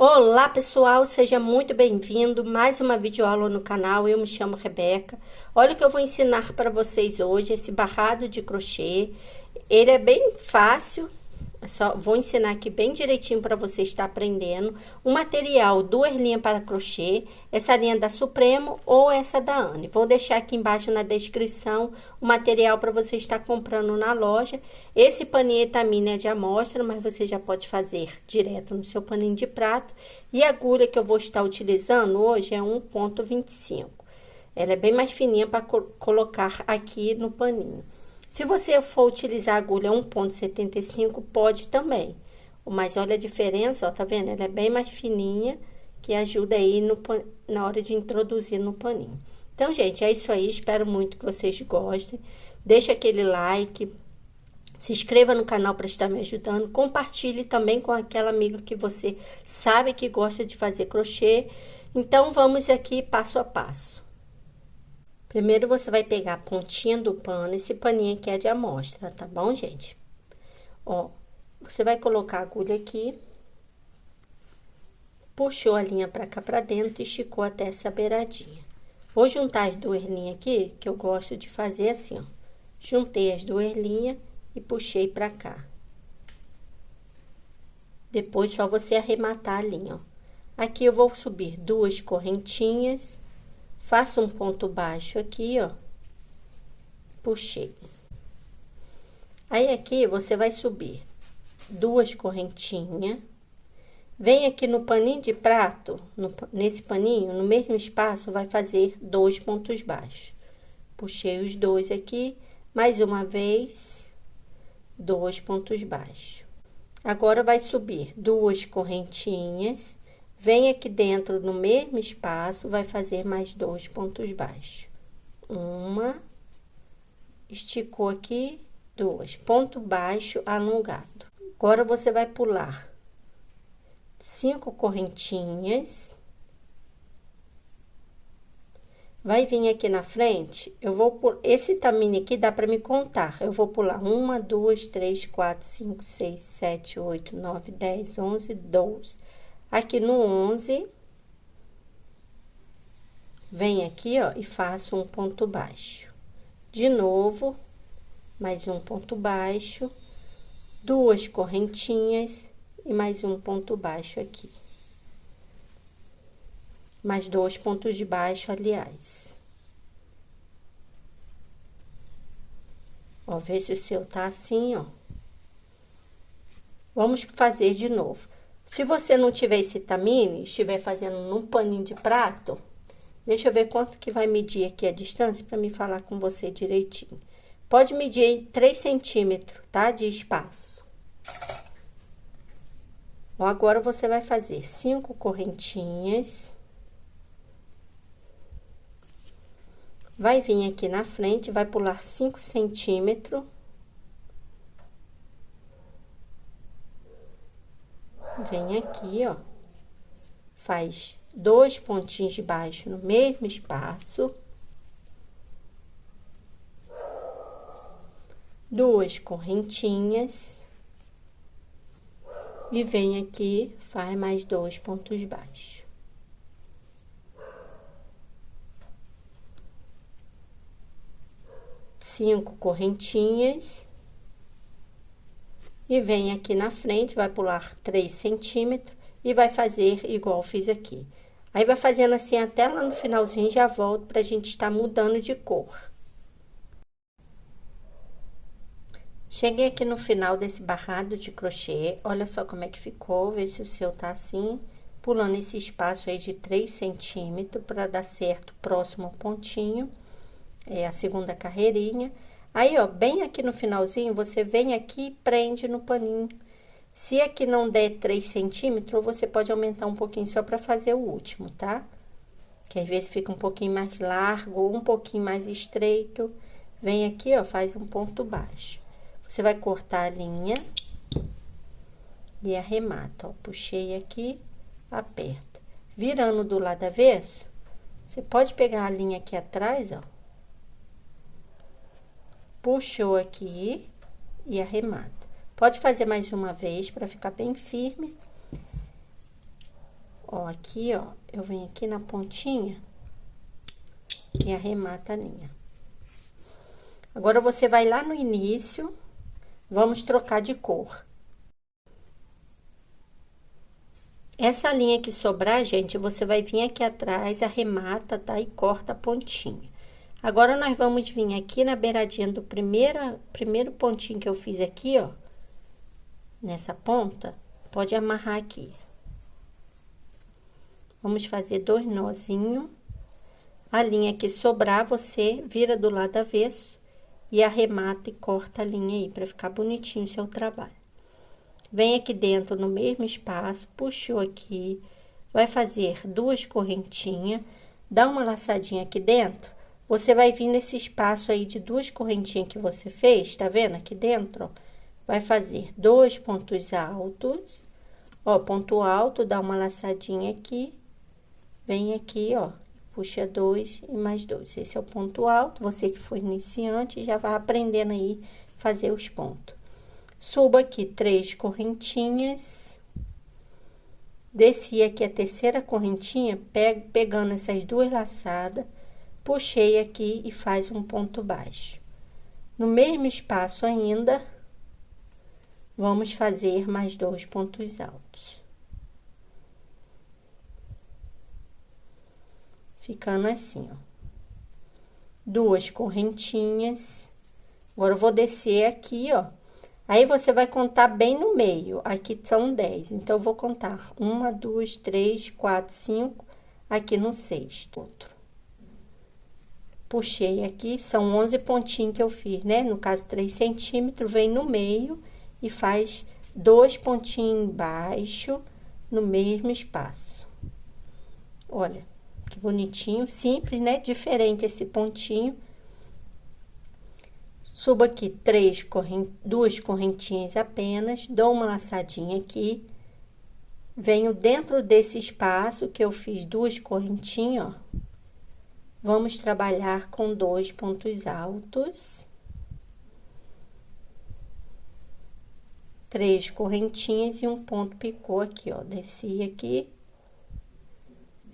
Olá pessoal, seja muito bem-vindo, mais uma videoaula no canal. Eu me chamo Rebeca. Olha o que eu vou ensinar para vocês hoje, esse barrado de crochê. Ele é bem fácil, vou ensinar aqui bem direitinho para você estar aprendendo. O material, duas linhas para crochê, essa linha da Supremo ou essa da Anne. Vou deixar aqui embaixo na descrição o material para você estar comprando na loja. Esse paninho Etamine é de amostra, mas você já pode fazer direto no seu paninho de prato. E a agulha que eu vou estar utilizando hoje é 1,25. Ela é bem mais fininha para colocar aqui no paninho. Se você for utilizar a agulha 1,75, pode também. Mas olha a diferença, ó, tá vendo? Ela é bem mais fininha, que ajuda aí na hora de introduzir no paninho. Então, gente, é isso aí. Espero muito que vocês gostem. Deixa aquele like, se inscreva no canal para estar me ajudando. Compartilhe também com aquela amiga que você sabe que gosta de fazer crochê. Então, vamos aqui passo a passo. Primeiro, você vai pegar a pontinha do pano, esse paninho aqui é de amostra, tá bom, gente? Ó, você vai colocar a agulha aqui, puxou a linha pra cá pra dentro e esticou até essa beiradinha. Vou juntar as duas linhas aqui, que eu gosto de fazer assim, ó. Juntei as duas linhas e puxei pra cá. Depois, só você arrematar a linha, ó. Aqui eu vou subir duas correntinhas. Faço um ponto baixo aqui, ó. Puxei. Aí, aqui, você vai subir duas correntinhas. Vem aqui no paninho de prato, nesse paninho, no mesmo espaço, vai fazer dois pontos baixos. Puxei os dois aqui, mais uma vez, dois pontos baixos. Agora, vai subir duas correntinhas. Vem aqui dentro, no mesmo espaço, vai fazer mais dois pontos baixos. Uma, esticou aqui, duas, ponto baixo alongado. Agora, você vai pular 5 correntinhas. Vai vir aqui na frente, eu vou por esse tamanho aqui, dá pra me contar. Eu vou pular 1, 2, 3, 4, 5, 6, 7, 8, 9, 10, 11, 12. Aqui no 11, vem aqui, ó, e faço um ponto baixo. De novo, mais um ponto baixo, duas correntinhas e mais um ponto baixo aqui. Mais dois pontos de baixo, aliás. Ó, vê se o seu tá assim, ó. Vamos fazer de novo. Se você não tiver esse Etamine, estiver fazendo num paninho de prato, deixa eu ver quanto que vai medir aqui a distância para me falar com você direitinho. Pode medir aí 3 centímetros, tá? De espaço. Ó, agora você vai fazer 5 correntinhas. Vai vir aqui na frente, vai pular 5 centímetros. Vem aqui, ó, faz dois pontinhos de baixo no mesmo espaço. Duas correntinhas. E vem aqui, faz mais dois pontos baixos. Cinco correntinhas. E vem aqui na frente, vai pular 3 centímetros e vai fazer igual eu fiz aqui. Aí, vai fazendo assim até lá no finalzinho, já volto pra gente estar mudando de cor. Cheguei aqui no final desse barrado de crochê, olha só como é que ficou, vê se o seu tá assim, pulando esse espaço aí de 3 centímetros para dar certo o próximo pontinho, é a segunda carreirinha. Aí, ó, bem aqui no finalzinho, você vem aqui e prende no paninho. Se aqui não der 3 centímetros, você pode aumentar um pouquinho só pra fazer o último, tá? Que às vezes fica um pouquinho mais largo ou um pouquinho mais estreito. Vem aqui, ó, faz um ponto baixo. Você vai cortar a linha e arremata, ó. Puxei aqui, aperta. Virando do lado avesso, você pode pegar a linha aqui atrás, ó. Puxou aqui e arremata. Pode fazer mais uma vez para ficar bem firme. Ó, aqui, ó, eu venho aqui na pontinha e arremata a linha. Agora, você vai lá no início, vamos trocar de cor. Essa linha que sobrar, gente, você vai vir aqui atrás, arremata, tá? E corta a pontinha. Agora, nós vamos vir aqui na beiradinha do primeiro pontinho que eu fiz aqui, ó. Nessa ponta, pode amarrar aqui. Vamos fazer 2 nozinhos. A linha que sobrar, você vira do lado avesso e arremata e corta a linha aí, pra ficar bonitinho o seu trabalho. Vem aqui dentro no mesmo espaço, puxou aqui, vai fazer 2 correntinhas, dá uma laçadinha aqui dentro, você vai vir nesse espaço aí de 2 correntinhas que você fez, tá vendo aqui dentro, ó? Vai fazer 2 pontos altos, ó, ponto alto, dá uma laçadinha aqui, vem aqui, ó, puxa 2 e mais 2, esse é o ponto alto, você que for iniciante já vai aprendendo aí fazer os pontos. Subo aqui 3 correntinhas, desci aqui a terceira correntinha, pegando essas 2 laçadas, puxei aqui e faz um ponto baixo. No mesmo espaço ainda, vamos fazer mais 2 pontos altos. Ficando assim, ó. 2 correntinhas. Agora, eu vou descer aqui, ó. Aí, você vai contar bem no meio. Aqui são 10. Então, eu vou contar 1, 2, 3, 4, 5. Aqui no sexto. Outro. Puxei aqui, são 11 pontinhos que eu fiz, né? No caso, 3 centímetros, vem no meio e faz 2 pontinhos embaixo no mesmo espaço. Olha, que bonitinho, simples, né? Diferente esse pontinho. Subo aqui 2 correntinhas apenas, dou uma laçadinha aqui, venho dentro desse espaço que eu fiz 2 correntinhas, ó. Vamos trabalhar com 2 pontos altos, 3 correntinhas e um ponto picô aqui, ó. Desci aqui,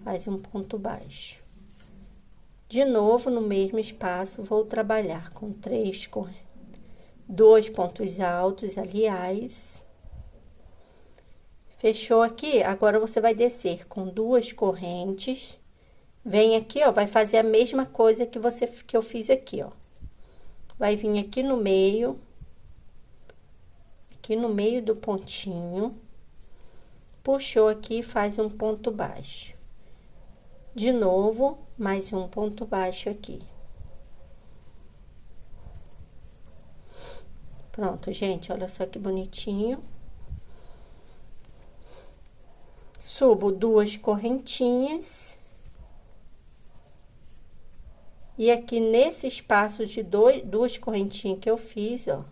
faz um ponto baixo. De novo, no mesmo espaço, vou trabalhar com 2 pontos altos, aliás. Fechou aqui? Agora, você vai descer com 2 correntes. Vem aqui, ó, vai fazer a mesma coisa que eu fiz aqui, ó. Vai vir aqui no meio do pontinho. Puxou aqui, faz um ponto baixo. De novo, mais um ponto baixo aqui. Pronto, gente, olha só que bonitinho. Subo 2 correntinhas. E aqui nesse espaço de 2 correntinhas que eu fiz, ó,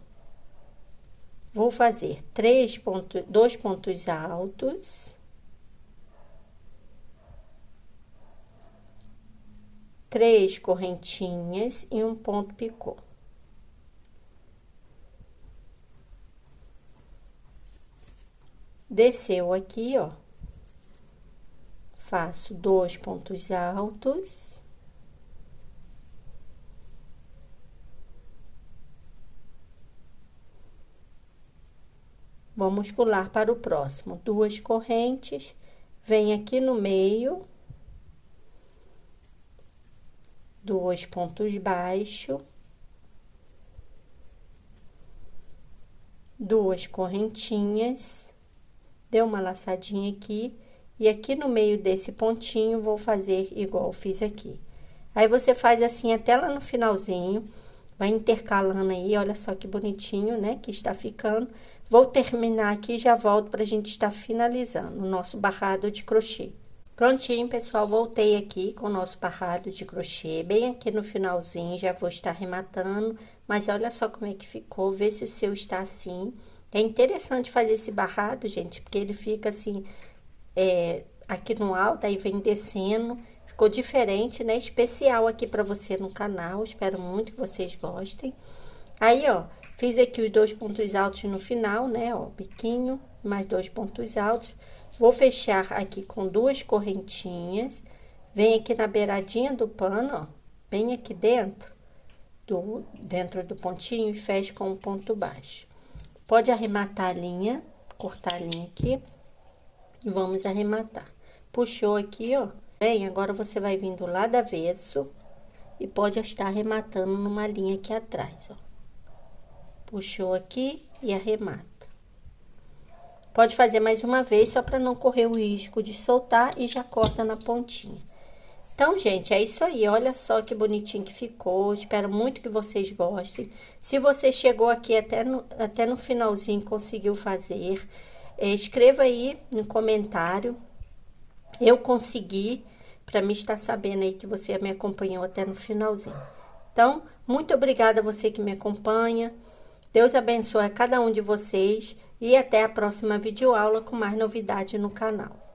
vou fazer 2 pontos altos. 3 correntinhas e um ponto picô. Desceu aqui, ó, faço 2 pontos altos. Vamos pular para o próximo. 2 correntes, vem aqui no meio. 2 pontos baixos. 2 correntinhas. Deu uma laçadinha aqui. E aqui no meio desse pontinho, vou fazer igual eu fiz aqui. Aí, você faz assim até lá no finalzinho. Vai intercalando aí, olha só que bonitinho, né? Que está ficando. Vou terminar aqui e já volto pra gente estar finalizando o nosso barrado de crochê. Prontinho, pessoal, voltei aqui com o nosso barrado de crochê, bem aqui no finalzinho, já vou estar arrematando, mas olha só como é que ficou, vê se o seu está assim. É interessante fazer esse barrado, gente, porque ele fica assim, aqui no alto, aí vem descendo, ficou diferente, né? Especial aqui pra você no canal, espero muito que vocês gostem. Aí, ó, fiz aqui os 2 pontos altos no final, né, ó, biquinho, mais 2 pontos altos. Vou fechar aqui com 2 correntinhas. Vem aqui na beiradinha do pano, ó, bem aqui dentro do pontinho, e fecho com um ponto baixo. Pode arrematar a linha, cortar a linha aqui. E vamos arrematar. Puxou aqui, ó. Bem, agora você vai vir do lado avesso e pode estar arrematando numa linha aqui atrás, ó. Puxou aqui e arremata. Pode fazer mais uma vez, só para não correr o risco de soltar, e já corta na pontinha. Então, gente, é isso aí. Olha só que bonitinho que ficou. Espero muito que vocês gostem. Se você chegou aqui até no finalzinho e conseguiu fazer, escreva aí no comentário. Eu consegui, para mim estar sabendo aí que você me acompanhou até no finalzinho. Então, muito obrigada a você que me acompanha. Deus abençoe a cada um de vocês. E até a próxima videoaula com mais novidade no canal.